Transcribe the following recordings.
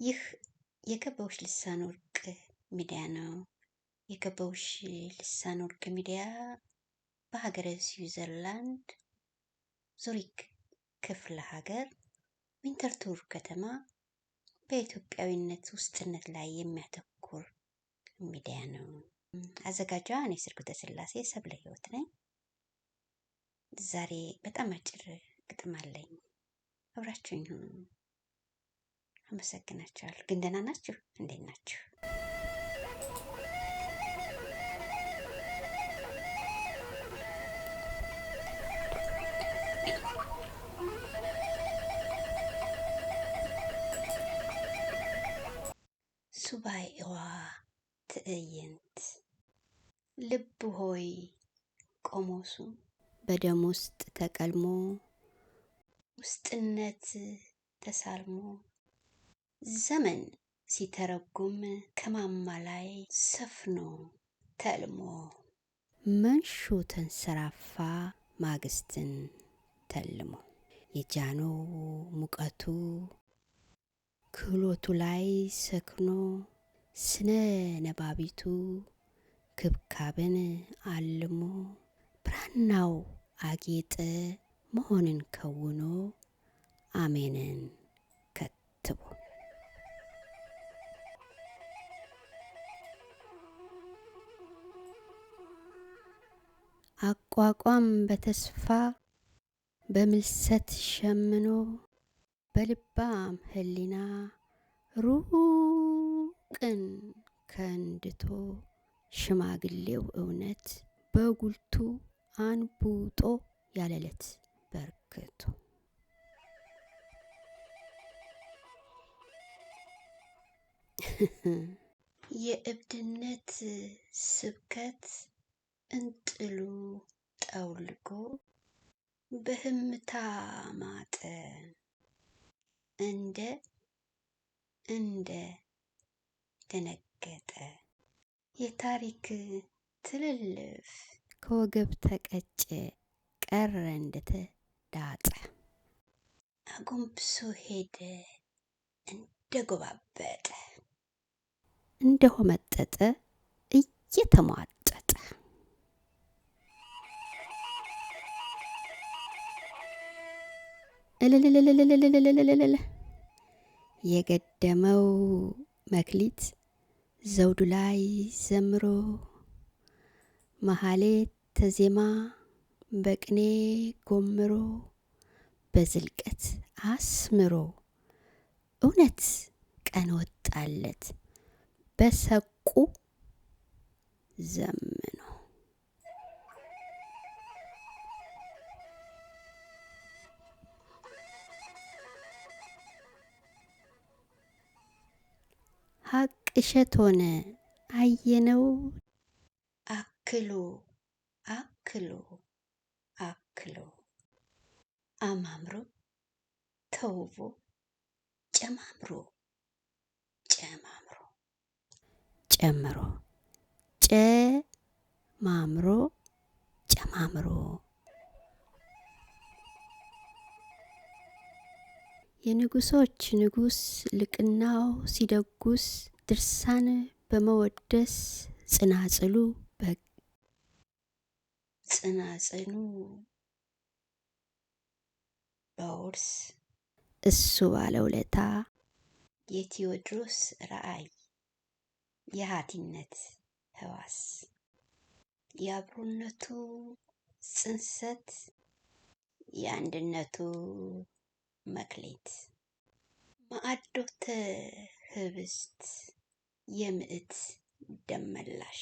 ይህ የገባውሽ ልሳን ወርቅ ሚዲያ ነው። የገባውሽ ልሳን ወርቅ ሚዲያ በሀገረ ስዊዘርላንድ ዙሪክ ክፍለ ሀገር ዊንተርቱር ከተማ በኢትዮጵያዊነት ውስጥነት ላይ የሚያተኩር ሚዲያ ነው። አዘጋጇ እኔ ስርጉተ ስላሴ ሰብለ ህይወት ነኝ። ዛሬ በጣም አጭር ግጥም አለኝ። አብራችሁኝ ሁኑ። አመሰግናችኋለሁ። ግን ደህና ናችሁ? እንዴት ናችሁ? ሱባኤዋ ትዕይንት ልብ ሆይ ቆሞሱ በደም ውስጥ ተቀልሞ ውስጥነት ተሳልሞ ዘመን ሲተረጉም ከማማ ላይ ሰፍኖ ተልሞ መንሹ ተንሰራፋ ማግስትን ተልሞ የጃኖ ሙቀቱ ክህሎቱ ላይ ሰክኖ ስነ ነባቢቱ ክብካብን አልሞ ብራናው አጌጠ መሆንን ከውኖ አሜንን ከትቦ አቋቋም በተስፋ በምልሰት ሸምኖ በልባም ህሊና ሩቅን ከንድቶ ሽማግሌው እውነት በጉልቱ አንቡጦ ያለለት በርክቶ የእብድነት ስብከት እንጥሉ ጠውልጎ በህምታ ማጠ እንደ ደነገጠ የታሪክ ትልልፍ ከወገብ ተቀጨ ቀረ እንደተዳጠ አጎንብሶ ሄደ እንደጎባበጠ እንደሆመጠጠ እየተሟጠጠ እልልልልልልልልልልልል የገደመው መክሊት ዘውዱ ላይ ዘምሮ መሃሌት ተዜማ በቅኔ ጎምሮ በዝልቀት አስምሮ እውነት ቀን ወጣለት በሰቁ ዘምኖ ሀቅ እሸት ሆነ አየነው አክሎ አማምሮ ተውቦ ጨምሮ ጨማምሮ የንጉሶች ንጉስ ልቅናው ሲደጉስ ድርሳን በመወደስ ጽናጽሉ በውርስ እሱ ባለውለታ የቴዎድሮስ ራእይ የሃዲነት ህዋስ የአብሮነቱ ጽንሰት የአንድነቱ መክሌት ማዕዶተ ህብስት የምዕት ደመላሽ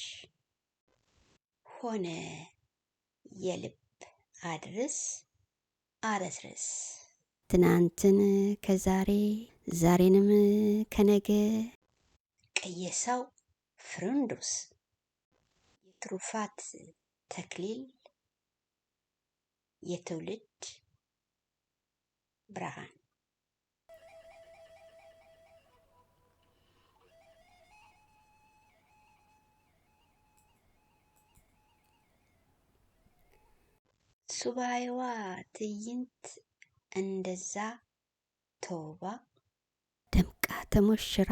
ሆነ የልብ አድርስ አረስርስ ትናንትን ከዛሬ ዛሬንም ከነገ ቀየሳው ፍርንዱስ የትሩፋት ተክሊል የትውልድ ብርሃን ሱባኤዋ ትዕይንት እንደዛ ተውባ ደምቃ ተሞሽራ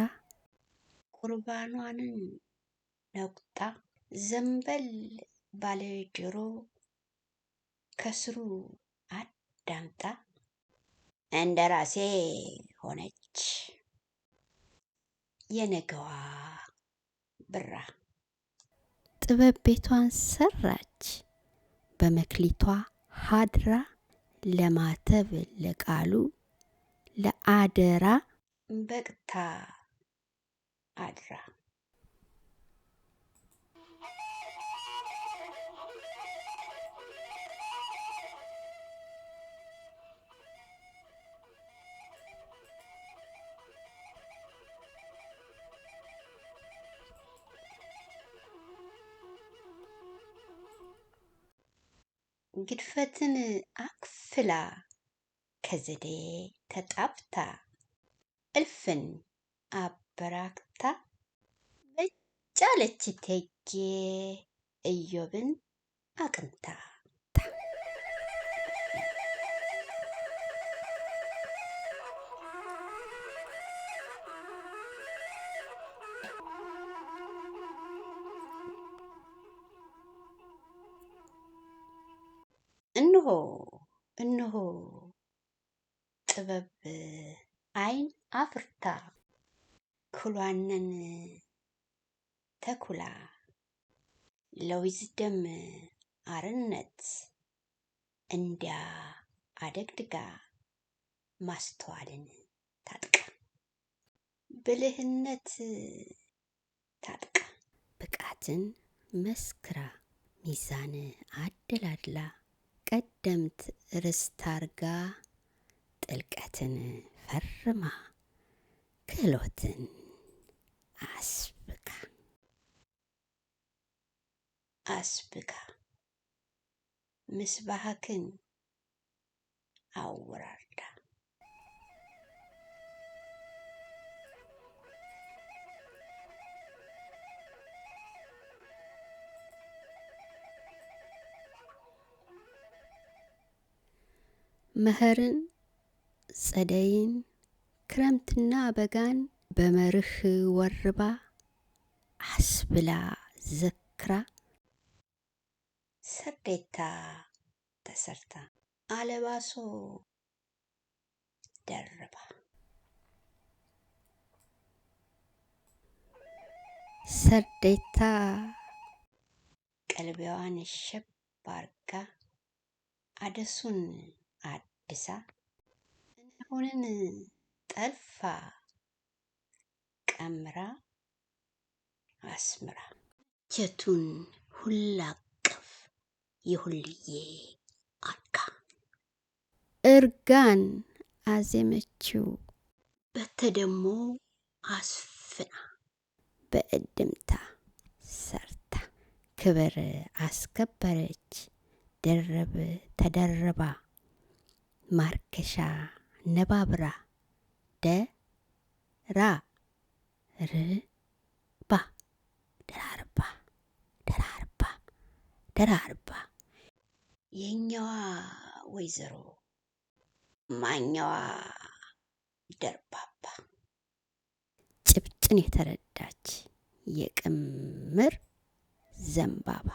ቁርባኗን ነቁጣ ዘንበል ባለ ጆሮ ከስሩ አዳምጣ እንደራሴ ሆነች የነገዋ ብራ። ጥበብ ቤቷን ሰራች በመክሊቷ ሀድራ ለማተብ ለቃሉ ለአደራ በቅታ አድራ። ግድፈትን አክፍላ ከዘዴ ተጣብታ እልፍን አበራክታ በጫለች እቴጌ ኢዮብን አቅንታ። እነሆ ጥበብ አይን አፍርታ ክሏነን ተኩላ ለዊዝደም አርነት እንዲያ አደግድጋ ማስተዋልን ታጥቃ ብልህነት ታጥቃ ብቃትን መስክራ ሚዛን አደላድላ ቀደምት ርስት አርጋ ጥልቀትን ፈርማ ክህሎትን አስብካ ምስባህክን አወራርዳ መኸርን ጸደይን ክረምትና በጋን በመርህ ወርባ አስብላ ዘክራ ሰርዴታ ተሰርታ አለባሶ ደርባ ሰርዴታ ቀልቢዋን ሸብ አርጋ አደሱን አድሳ አሁንን ጠልፋ ቀምራ አስምራ ጀቱን ሁላ አቀፍ የሁልዬ አድጋ እርጋን አዜመችው በተደሞ አስፍና በእድምታ ሰርታ ክብር አስከበረች ደረብ ተደርባ ማርከሻ ነባብራ ደራርባ የኛዋ ወይዘሮ ማኛዋ ደርባባ ጭብጭን የተረዳች የቅምር ዘንባባ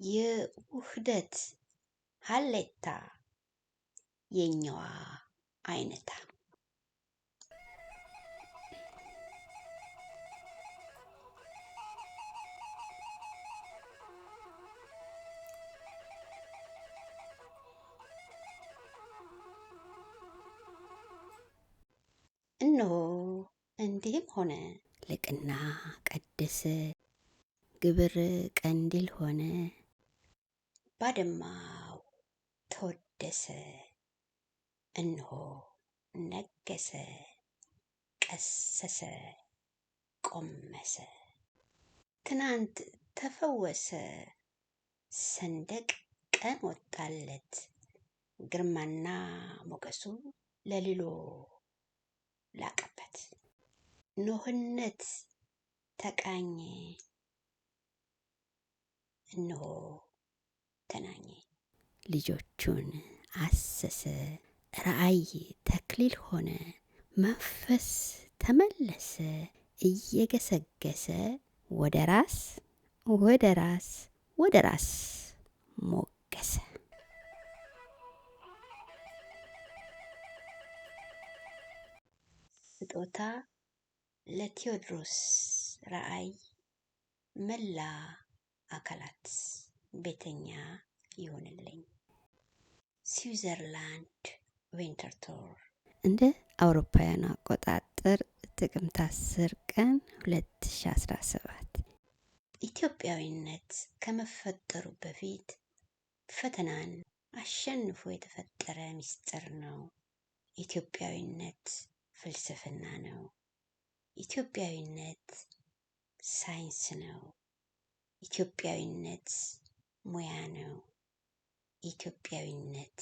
የውህደት ሀሌታ የኛዋ አይነታ እነሆ እንዲህም ሆነ ልቅና ቀደሰ ግብር ቀንዲል ሆነ ባድማው ተወደሰ እነሆ ነገሰ ቀሰሰ ቆመሰ ትናንት ተፈወሰ ሰንደቅ ቀን ወጣለት ግርማና ሞገሱ ለሊሎ ላቀበት ኖህነት ተቃኘ እነሆ ተናኘ ልጆቹን አሰሰ ራእይ ተክሊል ሆነ መንፈስ ተመለሰ እየገሰገሰ ወደ ራስ ወደ ራስ ወደ ራስ ሞገሰ። ስጦታ ለቴዎድሮስ ራእይ መላ አካላት ቤተኛ ይሆንልኝ። ስዊዘርላንድ ዊንተር ቱር እንደ አውሮፓውያን አቆጣጠር ጥቅምት 10 ቀን 2017። ኢትዮጵያዊነት ከመፈጠሩ በፊት ፈተናን አሸንፎ የተፈጠረ ምስጢር ነው። ኢትዮጵያዊነት ፍልስፍና ነው። ኢትዮጵያዊነት ሳይንስ ነው። ኢትዮጵያዊነት ሙያ ነው። ኢትዮጵያዊነት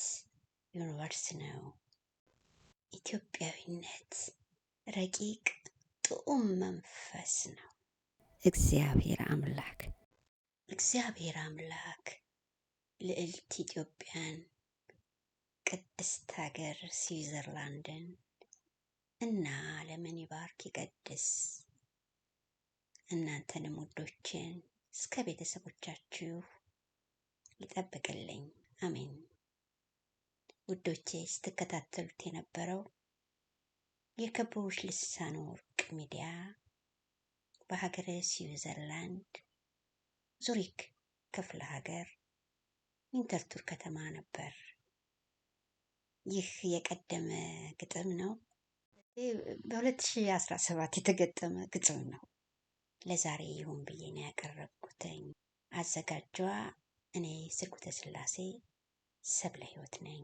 ዩኒቨርስ ነው። ኢትዮጵያዊነት ረቂቅ ጥዑም መንፈስ ነው። እግዚአብሔር አምላክ ልዕልት ኢትዮጵያን፣ ቅድስት ሀገር ስዊዘርላንድን እና ዓለምን ይባርክ ይቀድስ። እናንተንም ውዶችን እስከ ቤተሰቦቻችሁ ይጠብቅልኝ። አሜን። ውዶቼ ስትከታተሉት የነበረው የክብሮች ልሳነ ወርቅ ሚዲያ በሀገረ ስዊዘርላንድ ዙሪክ ክፍለ ሀገር ዊንተርቱር ከተማ ነበር። ይህ የቀደመ ግጥም ነው። በ2017 የተገጠመ ግጥም ነው። ለዛሬ ይሁን ብዬ ነው ያቀረብኩትኝ። አዘጋጇ እኔ ስርጉተ ስላሴ ሰብለ ሕይወት ነኝ።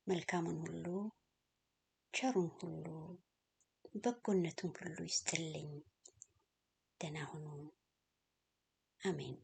መልካሙን ሁሉ ቸሩን ሁሉ በጎነቱን ሁሉ ይስጥልኝ። ደህና ሁኑ። አሜን።